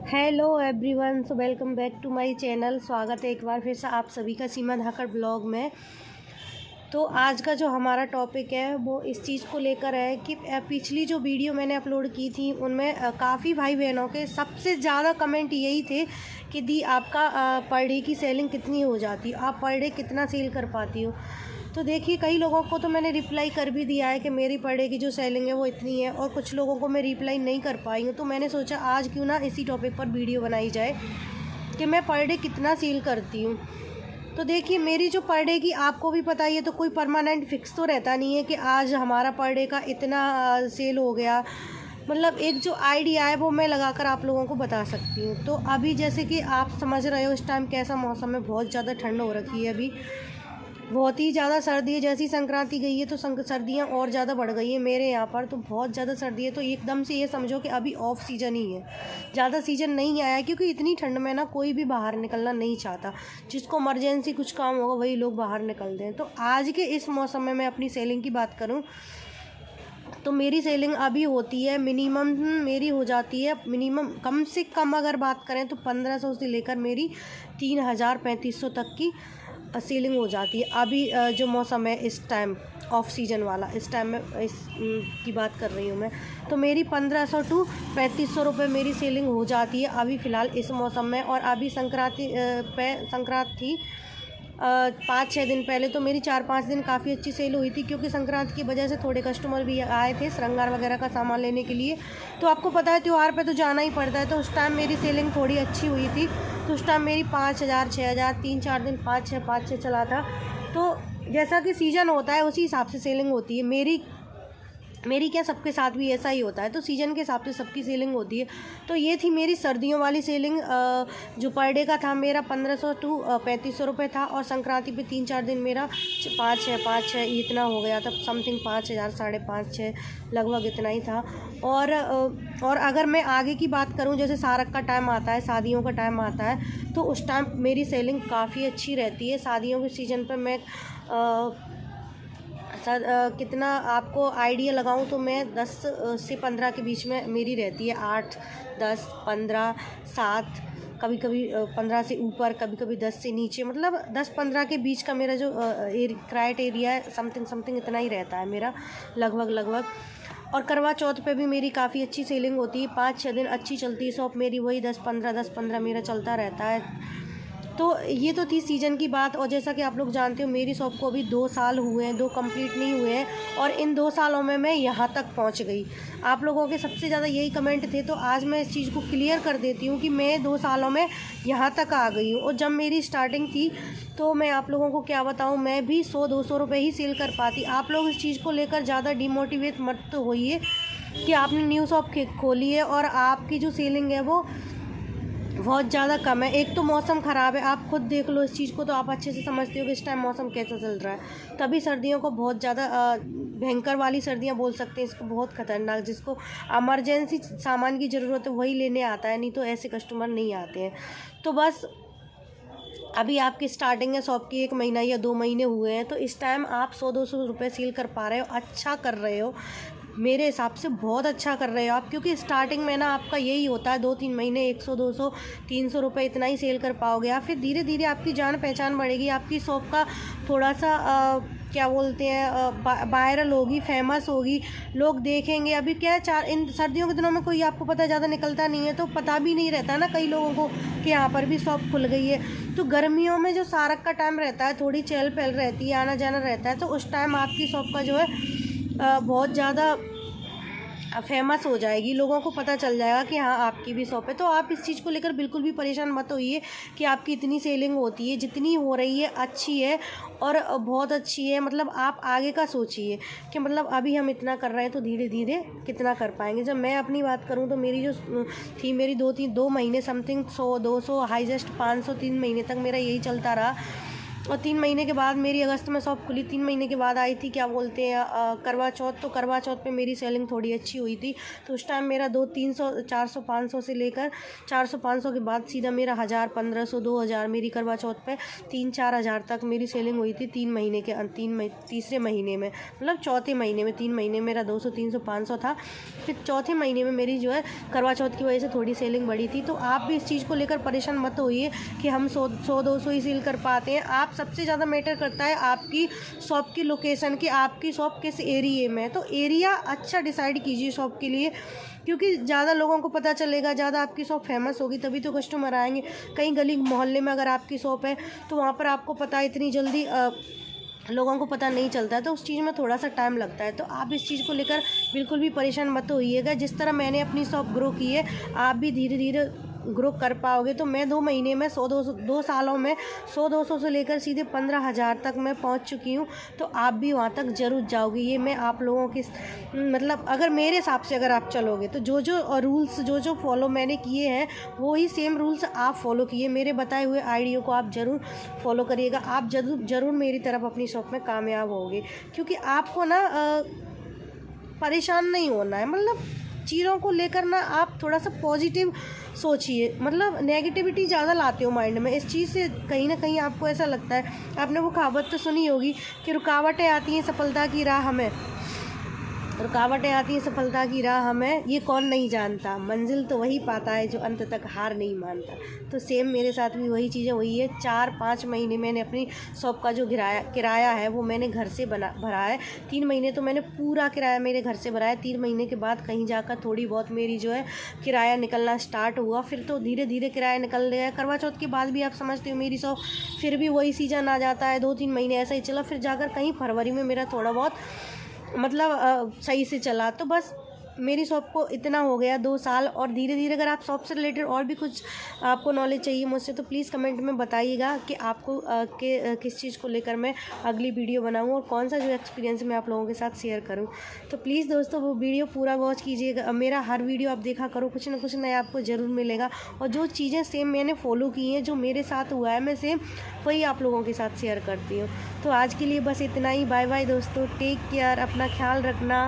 Hello everyone, so welcome back to my channel. स्वागत है एक बार फिर से आप सभी का सीमा धाकड़ ब्लॉग में। तो आज का जो हमारा टॉपिक है वो इस चीज़ को लेकर है कि पिछली जो वीडियो मैंने अपलोड की थी उनमें काफ़ी भाई बहनों के सबसे ज़्यादा कमेंट यही थे कि दी आपका पर डे की सेलिंग कितनी हो जाती है, आप पर डे कितना सेल कर पाती हो। तो देखिए, कई लोगों को तो मैंने रिप्लाई कर भी दिया है कि मेरी पर डे की जो सेलिंग है वो इतनी है, और कुछ लोगों को मैं रिप्लाई नहीं कर पाई हूँ। तो मैंने सोचा आज क्यों ना इसी टॉपिक पर वीडियो बनाई जाए कि मैं पर डे कितना सेल करती हूँ। तो देखिए, मेरी जो पर डे की आपको भी पता ही है, तो कोई परमानेंट फिक्स तो रहता नहीं है कि आज हमारा पर डे का इतना सेल हो गया। मतलब एक जो आइडिया है वो मैं लगाकर आप लोगों को बता सकती हूँ। तो अभी जैसे कि आप समझ रहे हो इस टाइम कैसा मौसम है, बहुत ज़्यादा ठंड हो रखी है, अभी बहुत ही ज़्यादा सर्दी है। जैसी संक्रांति गई है तो सर्दियाँ और ज़्यादा बढ़ गई है मेरे यहाँ पर, तो बहुत ज़्यादा सर्दी है। तो एकदम से ये समझो कि अभी ऑफ सीज़न ही है, ज़्यादा सीज़न नहीं आया है, क्योंकि इतनी ठंड में ना कोई भी बाहर निकलना नहीं चाहता। जिसको इमरजेंसी कुछ काम होगा वही लोग बाहर निकलते हैं। तो आज के इस मौसम में मैं अपनी सेलिंग की बात करूँ तो मेरी सेलिंग अभी होती है मिनिमम, मेरी हो जाती है मिनिमम, कम से कम अगर बात करें तो 1500 से लेकर मेरी 3000 3500 तक की सेलिंग हो जाती है। अभी जो मौसम है इस टाइम ऑफ सीज़न वाला, इस टाइम में इस की बात कर रही हूँ मैं, तो मेरी 1500 टू 3500 रुपये मेरी सेलिंग हो जाती है अभी फ़िलहाल इस मौसम में। और अभी संक्रांति थी 5-6 दिन पहले, तो मेरी 4-5 दिन काफ़ी अच्छी सेल हुई थी, क्योंकि संक्रांति की वजह से थोड़े कस्टमर भी आए थे श्रृंगार वगैरह का सामान लेने के लिए। तो आपको पता है त्यौहार पे तो जाना ही पड़ता है, तो उस टाइम मेरी सेलिंग थोड़ी अच्छी हुई थी। तो उस टाइम मेरी 5000 6000 3-4 दिन 5-6 चला था। तो जैसा कि सीज़न होता है उसी हिसाब से सेलिंग होती है मेरी क्या, सबके साथ भी ऐसा ही होता है। तो सीज़न के हिसाब से सबकी सेलिंग होती है। तो ये थी मेरी सर्दियों वाली सेलिंग, जो पर डे का था मेरा 1500 टू 3500 रुपये था। और संक्रांति पे 3-4 दिन मेरा 5-6 इतना हो गया था, समथिंग 5000 5.5-6 लगभग इतना ही था। और अगर मैं आगे की बात करूं, जैसे सारक का टाइम आता है, शादियों का टाइम आता है, तो उस टाइम मेरी सेलिंग काफ़ी अच्छी रहती है। शादियों के सीज़न पर मैं कितना आपको आइडिया लगाऊं तो मैं 10 से 15 के बीच में मेरी रहती है। 8 10 15 7, कभी कभी 15 से ऊपर, कभी कभी 10 से नीचे, मतलब 10-15 के बीच का मेरा जो क्राइटेरिया है, समथिंग इतना ही रहता है मेरा लगभग। और करवा चौथ पे भी मेरी काफ़ी अच्छी सेलिंग होती है। 5-6 दिन अच्छी चलती है शॉप मेरी, वही 10-15 मेरा चलता रहता है। तो ये तो थी सीज़न की बात। और जैसा कि आप लोग जानते हो, मेरी शॉप को अभी 2 साल हुए हैं, 2 कंप्लीट नहीं हुए हैं, और इन 2 सालों में मैं यहाँ तक पहुँच गई। आप लोगों के सबसे ज़्यादा यही कमेंट थे, तो आज मैं इस चीज़ को क्लियर कर देती हूँ कि मैं 2 सालों में यहाँ तक आ गई हूँ। और जब मेरी स्टार्टिंग थी तो मैं आप लोगों को क्या बताऊँ, मैं भी 100-200 रुपये ही सेल कर पाती। आप लोग इस चीज़ को लेकर ज़्यादा डिमोटिवेट मत तो होइए कि आपने न्यू शॉप खोली है और आपकी जो सेलिंग है वो बहुत ज़्यादा कम है। एक तो मौसम ख़राब है, आप खुद देख लो इस चीज़ को, तो आप अच्छे से समझते हो कि इस टाइम मौसम कैसा चल रहा है। तभी सर्दियों को बहुत ज़्यादा भयंकर वाली सर्दियाँ बोल सकते हैं इसको, बहुत ख़तरनाक। जिसको इमरजेंसी सामान की ज़रूरत है वही लेने आता है, नहीं तो ऐसे कस्टमर नहीं आते हैं। तो बस अभी आपकी स्टार्टिंग है शॉप की, 1 महीना या 2 महीने हुए हैं, तो इस टाइम आप 100-200 रुपये सेल कर पा रहे हो, अच्छा कर रहे हो। मेरे हिसाब से बहुत अच्छा कर रहे हो आप, क्योंकि स्टार्टिंग में ना आपका यही होता है 2-3 महीने 100-200 300 रुपये इतना ही सेल कर पाओगे आप। फिर धीरे धीरे आपकी जान पहचान बढ़ेगी, आपकी शॉप का थोड़ा सा क्या बोलते हैं, वायरल होगी, फेमस होगी, लोग देखेंगे। अभी क्या है, इन सर्दियों के दिनों में कोई आपको पता ज़्यादा निकलता नहीं है, तो पता भी नहीं रहता ना कई लोगों को कि यहाँ पर भी शॉप खुल गई है। तो गर्मियों में जो सारक का टाइम रहता है, थोड़ी चहल पहल रहती है, आना जाना रहता है, तो उस टाइम आपकी शॉप का जो है बहुत ज़्यादा फेमस हो जाएगी, लोगों को पता चल जाएगा कि हाँ आपकी भी शॉप है। तो आप इस चीज़ को लेकर बिल्कुल भी परेशान मत होइए कि आपकी इतनी सेलिंग होती है, जितनी हो रही है अच्छी है और बहुत अच्छी है। मतलब आप आगे का सोचिए कि मतलब अभी हम इतना कर रहे हैं तो धीरे धीरे कितना कर पाएंगे। जब मैं अपनी बात करूँ तो मेरी जो थी, मेरी 2 महीने समथिंग 100-200 हाईएस्ट 500 3 महीने तक मेरा यही चलता रहा। और 3 महीने के बाद मेरी अगस्त में शॉप खुली, 3 महीने के बाद आई थी क्या बोलते हैं करवा चौथ। तो करवा चौथ पे मेरी सेलिंग थोड़ी अच्छी हुई थी। तो उस टाइम मेरा 200-300 400 500 से लेकर 400-500 के बाद सीधा मेरा 1000 1500 2000 मेरी करवा चौथ पे 3-4 हज़ार तक मेरी सेलिंग हुई थी 3 महीने के तीसरे महीने में, मतलब चौथे महीने में। 3 महीने मेरा 200 300 500 था, फिर चौथे महीने में मेरी जो है करवा चौथ की वजह से थोड़ी सेलिंग बढ़ी थी। तो आप भी इस चीज़ को लेकर परेशान मत होइए कि हम 100-200 ही सेल कर पाते हैं। आप सबसे ज़्यादा मैटर करता है आपकी शॉप की लोकेशन, कि आपकी शॉप किस एरिया में है। तो एरिया अच्छा डिसाइड कीजिए शॉप के लिए, क्योंकि ज़्यादा लोगों को पता चलेगा, ज़्यादा आपकी शॉप फेमस होगी तभी तो कस्टमर आएंगे। कहीं गली मोहल्ले में अगर आपकी शॉप है तो वहाँ पर आपको पता है इतनी जल्दी लोगों को पता नहीं चलता है, तो उस चीज़ में थोड़ा सा टाइम लगता है। तो आप इस चीज़ को लेकर बिल्कुल भी परेशान मत होइएगा। जिस तरह मैंने अपनी शॉप ग्रो की है, आप भी धीरे धीरे ग्रो कर पाओगे। तो मैं 2 महीने में 2 सालों में 100-200 से लेकर सीधे 15,000 तक मैं पहुंच चुकी हूं। तो आप भी वहां तक ज़रूर जाओगे। ये मैं आप लोगों की मतलब अगर मेरे हिसाब से अगर आप चलोगे तो जो रूल्स जो फॉलो मैंने किए हैं वो ही सेम रूल्स आप फॉलो किए। मेरे बताए हुए आइडिया को आप ज़रूर फॉलो करिएगा। आप ज़रूर मेरी तरफ अपनी शॉप में कामयाब होगे, क्योंकि आपको ना परेशान नहीं होना है। मतलब चीज़ों को लेकर ना आप थोड़ा सा पॉजिटिव सोचिए, मतलब नेगेटिविटी ज़्यादा लाते हो माइंड में। इस चीज़ से कहीं ना कहीं आपको ऐसा लगता है, आपने वो कहावत तो सुनी होगी कि रुकावटें आती हैं सफलता की राह में, रुकावटें आती हैं सफलता की राह हमें, ये कौन नहीं जानता, मंजिल तो वही पाता है जो अंत तक हार नहीं मानता। तो सेम मेरे साथ भी वही चीज़ें हुई है। 4-5 महीने मैंने अपनी शॉप का जो किराया है वो मैंने घर से भरा है। 3 महीने तो मैंने पूरा किराया मेरे घर से भरा है। 3 महीने के बाद कहीं जाकर थोड़ी बहुत मेरी जो है किराया निकलना स्टार्ट हुआ, फिर तो धीरे धीरे किराया निकल गया। करवा चौथ के बाद भी आप समझते हो मेरी शॉप फिर भी वही सीजन आ जाता है, 2-3 महीने ऐसा ही चला। फिर जाकर कहीं फरवरी में मेरा थोड़ा बहुत मतलब सही से चला। तो बस मेरी शॉप को इतना हो गया 2 साल। और धीरे धीरे अगर आप शॉप से रिलेटेड और भी कुछ आपको नॉलेज चाहिए मुझसे तो प्लीज़ कमेंट में बताइएगा कि आपको किस चीज़ को लेकर मैं अगली वीडियो बनाऊं और कौन सा जो एक्सपीरियंस मैं आप लोगों के साथ शेयर करूं। तो प्लीज़ दोस्तों वो वीडियो पूरा वॉच कीजिएगा। मेरा हर वीडियो आप देखा करो, कुछ ना कुछ नया आपको ज़रूर मिलेगा। और जो चीज़ें सेम मैंने फॉलो की हैं, जो मेरे साथ हुआ है, मैं सेम वही आप लोगों के साथ शेयर करती हूँ। तो आज के लिए बस इतना ही। बाय बाय दोस्तों, टेक केयर, अपना ख्याल रखना।